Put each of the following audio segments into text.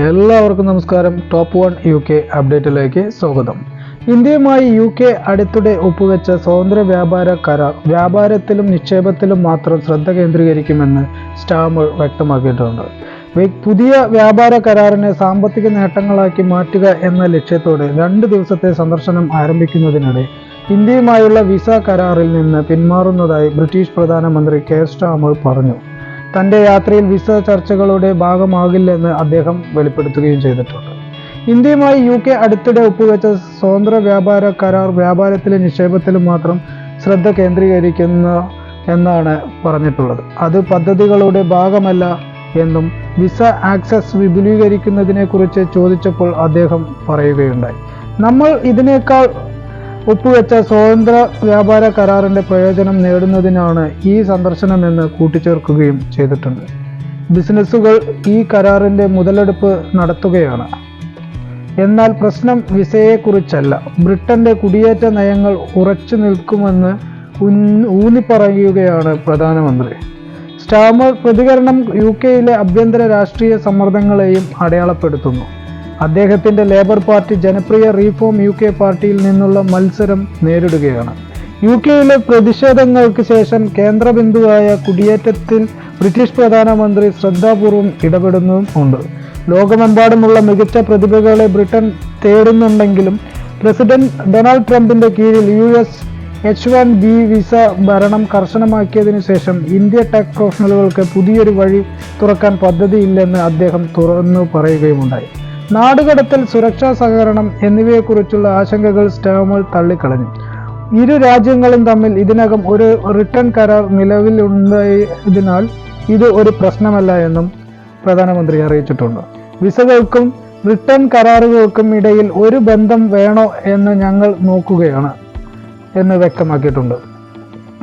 എല്ലാവർക്കും നമസ്കാരം. Top 1 UK അപ്ഡേറ്റിലേക്ക് സ്വാഗതം. ഇന്ത്യയുമായി UK അടുത്തിടെ ഒപ്പുവെച്ച സ്വതന്ത്ര വ്യാപാര കരാർ വ്യാപാരത്തിലും നിക്ഷേപത്തിലും മാത്രം ശ്രദ്ധ കേന്ദ്രീകരിക്കുമെന്ന് സ്റ്റാമർ വ്യക്തമാക്കിയിട്ടുണ്ട്. പുതിയ വ്യാപാര കരാറിനെ സാമ്പത്തിക നേട്ടങ്ങളാക്കി മാറ്റുക എന്ന ലക്ഷ്യത്തോടെ 2 ദിവസത്തെ സന്ദർശനം ആരംഭിക്കുന്നതിനിടെ ഇന്ത്യയുമായുള്ള വിസ കരാറിൽ നിന്ന് പിന്മാറുന്നതായി ബ്രിട്ടീഷ് പ്രധാനമന്ത്രി കെയർ സ്റ്റാമർ പറഞ്ഞു. തന്റെ യാത്രയിൽ വിസ ചർച്ചകളുടെ ഭാഗമാകില്ലെന്ന് അദ്ദേഹം വെളിപ്പെടുത്തുകയും ചെയ്തിട്ടുണ്ട്. ഇന്ത്യയുമായി UK അടുത്തിടെ ഒപ്പുവെച്ച സ്വതന്ത്ര വ്യാപാര കരാർ വ്യാപാരത്തിലും നിക്ഷേപത്തിലും മാത്രം ശ്രദ്ധ കേന്ദ്രീകരിക്കുന്ന എന്നാണ് പറഞ്ഞിട്ടുള്ളത്. അത് പദ്ധതികളുടെ ഭാഗമല്ല എന്നും വിസ ആക്സസ് വിപുലീകരിക്കുന്നതിനെ കുറിച്ച് ചോദിച്ചപ്പോൾ അദ്ദേഹം പറയുകയുണ്ടായി. നമ്മൾ ഇതിനേക്കാൾ ഒപ്പുവെച്ച സ്വതന്ത്ര വ്യാപാര കരാറിന്റെ പ്രയോജനം നേടുന്നതിനാണ് ഈ സന്ദർശനമെന്ന് കൂട്ടിച്ചേർക്കുകയും ചെയ്തിട്ടുണ്ട്. ബിസിനസ്സുകൾ ഈ കരാറിന്റെ മുതലെടുപ്പ് നടത്തുകയാണ്. എന്നാൽ പ്രശ്നം വിസയെക്കുറിച്ചല്ല, ബ്രിട്ടന്റെ കുടിയേറ്റ നയങ്ങൾ ഉറച്ചു നിൽക്കുമെന്ന് ഊന്നിപ്പറയുകയാണ് പ്രധാനമന്ത്രി. സ്റ്റാമർ പ്രതികരണം UKയിലെ ആഭ്യന്തര രാഷ്ട്രീയ സമ്മർദ്ദങ്ങളെയും അടയാളപ്പെടുത്തുന്നു. അദ്ദേഹത്തിന്റെ ലേബർ പാർട്ടി ജനപ്രിയ റീഫോം UK പാർട്ടിയിൽ നിന്നുള്ള മത്സരം നേരിടുകയാണ്. UKയിലെ പ്രതിഷേധങ്ങൾക്ക് ശേഷം കേന്ദ്രബിന്ദുവായ കുടിയേറ്റത്തിൽ ബ്രിട്ടീഷ് പ്രധാനമന്ത്രി ശ്രദ്ധാപൂർവം ഇടപെടുന്നുമുണ്ട്. ലോകമെമ്പാടുമുള്ള മികച്ച പ്രതിഭകളെ ബ്രിട്ടൻ തേടുന്നുണ്ടെങ്കിലും പ്രസിഡന്റ് ഡൊണാൾഡ് ട്രംപിന്റെ കീഴിൽ US H1B വിസ ഭരണം കർശനമാക്കിയതിനു ശേഷം ഇന്ത്യ ടെക് പ്രൊഫഷണലുകൾക്ക് പുതിയൊരു വഴി തുറക്കാൻ പദ്ധതിയില്ലെന്ന് അദ്ദേഹം തുറന്നു പറയുകയുമുണ്ടായി. നാടുകടത്തൽ, സുരക്ഷാ സഹകരണം എന്നിവയെക്കുറിച്ചുള്ള ആശങ്കകൾ സ്റ്റാമർ തള്ളിക്കളഞ്ഞു. ഇരു രാജ്യങ്ങളും തമ്മിൽ ഇതിനകം ഒരു റിട്ടേൺ കരാർ നിലവിലുണ്ടായതിനാൽ ഇത് ഒരു പ്രശ്നമല്ല എന്നും പ്രധാനമന്ത്രി അറിയിച്ചിട്ടുണ്ട്. വിസകൾക്കും റിട്ടേൺ കരാറുകൾക്കും ഇടയിൽ ഒരു ബന്ധം വേണോ എന്ന് ഞങ്ങൾ നോക്കുകയാണ് എന്ന് വ്യക്തമാക്കിയിട്ടുണ്ട്.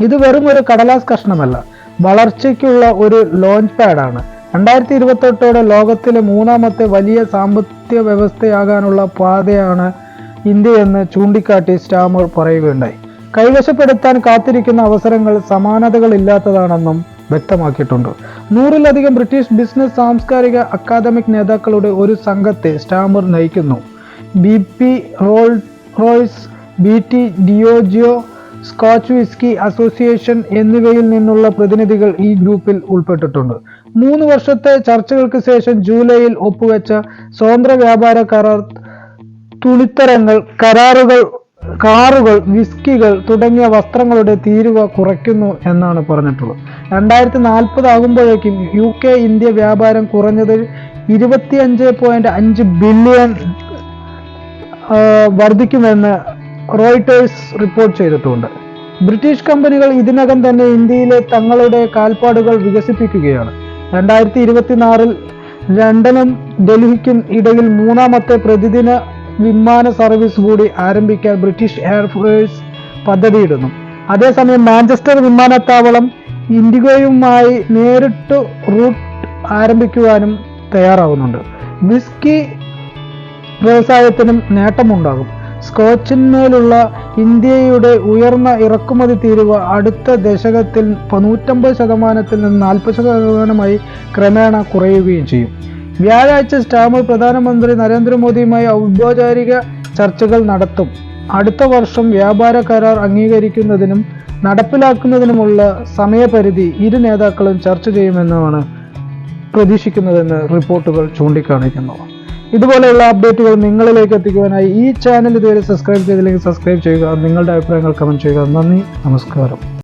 ഇത് വെറും ഒരു കടലാസ് കഷ്ണമല്ല, വളർച്ചയ്ക്കുള്ള ഒരു ലോഞ്ച് പാഡാണ്. 2028 ലോകത്തിലെ 3ാമത്തെ വലിയ സാമ്പത്തിക വ്യവസ്ഥയാകാനുള്ള പാതയാണ് ഇന്ത്യയെന്ന് ചൂണ്ടിക്കാട്ടി സ്റ്റാമർ പറയുകയുണ്ടായി. കൈവശപ്പെടുത്താൻ കാത്തിരിക്കുന്ന അവസരങ്ങൾ സമാനതകളില്ലാത്തതാണെന്നും വ്യക്തമാക്കിയിട്ടുണ്ട്. 100-ലധികം ബ്രിട്ടീഷ് ബിസിനസ്, സാംസ്കാരിക, അക്കാദമിക് നേതാക്കളുടെ ഒരു സംഘത്തെ സ്റ്റാമർ നയിക്കുന്നു. BP, Rolls Royce, BT, Diageo, Scotch whisky association എന്നിവയിൽ നിന്നുള്ള പ്രതിനിധികൾ ഈ ഗ്രൂപ്പിൽ ഉൾപ്പെട്ടിട്ടുണ്ട്. 3 വർഷത്തെ ചർച്ചകൾക്ക് ശേഷം ജൂലൈയിൽ ഒപ്പുവെച്ച സ്വതന്ത്ര വ്യാപാര കരാർ തുണിത്തരങ്ങൾ, കാറുകൾ, വിസ്കികൾ തുടങ്ങിയ വസ്ത്രങ്ങളുടെ തീരുവ കുറയ്ക്കുന്നു എന്നാണ് പറഞ്ഞിട്ടുള്ളത്. 2040 ആകുമ്പോഴേക്കും UK ഇന്ത്യ വ്യാപാരം കുറഞ്ഞത് 25.5 ബില്യൺ വർദ്ധിക്കുമെന്ന് റോയിട്ടേഴ്സ് റിപ്പോർട്ട് ചെയ്തിട്ടുണ്ട്. ബ്രിട്ടീഷ് കമ്പനികൾ ഇതിനകം തന്നെ ഇന്ത്യയിലെ തങ്ങളുടെ കാൽപ്പാടുകൾ വികസിപ്പിക്കുകയാണ്. 2024 ലണ്ടനും ഡൽഹിക്കും ഇടയിൽ 3ാമത്തെ പ്രതിദിന വിമാന സർവീസ് കൂടി ആരംഭിക്കാൻ ബ്രിട്ടീഷ് എയർഫോഴ്സ് പദ്ധതിയിടുന്നു. അതേസമയം മാഞ്ചസ്റ്റർ വിമാനത്താവളം ഇൻഡിഗോയുമായി നേരിട്ട് റൂട്ട് ആരംഭിക്കുവാനും തയ്യാറാവുന്നുണ്ട്. വിസ്കി വ്യവസായത്തിനും നേട്ടമുണ്ടാകും. സ്കോച്ചിന്മേലുള്ള ഇന്ത്യയുടെ ഉയർന്ന ഇറക്കുമതി തീരുവ അടുത്ത ദശകത്തിൽ 150% നിന്ന് 40% ക്രമേണ കുറയുകയും ചെയ്യും. വ്യാഴാഴ്ച സ്റ്റാമർ പ്രധാനമന്ത്രി നരേന്ദ്രമോദിയുമായി ഔപചാരിക ചർച്ചകൾ നടത്തും. അടുത്ത വർഷം വ്യാപാര കരാർ അംഗീകരിക്കുന്നതിനും നടപ്പിലാക്കുന്നതിനുമുള്ള സമയപരിധി ഇരു നേതാക്കളും ചർച്ച ചെയ്യുമെന്നാണ് പ്രതീക്ഷിക്കുന്നതെന്ന് റിപ്പോർട്ടുകൾ ചൂണ്ടിക്കാണിക്കുന്നു. ഇതുപോലെയുള്ള അപ്ഡേറ്റുകൾ നിങ്ങളിലേക്ക് എത്തിക്കുവാനായി ഈ ചാനൽ ഇതുവരെ സബ്സ്ക്രൈബ് ചെയ്തില്ലെങ്കിൽ സബ്സ്ക്രൈബ് ചെയ്യുക. നിങ്ങളുടെ അഭിപ്രായങ്ങൾ കമന്റ് ചെയ്യുക. നന്ദി, നമസ്കാരം.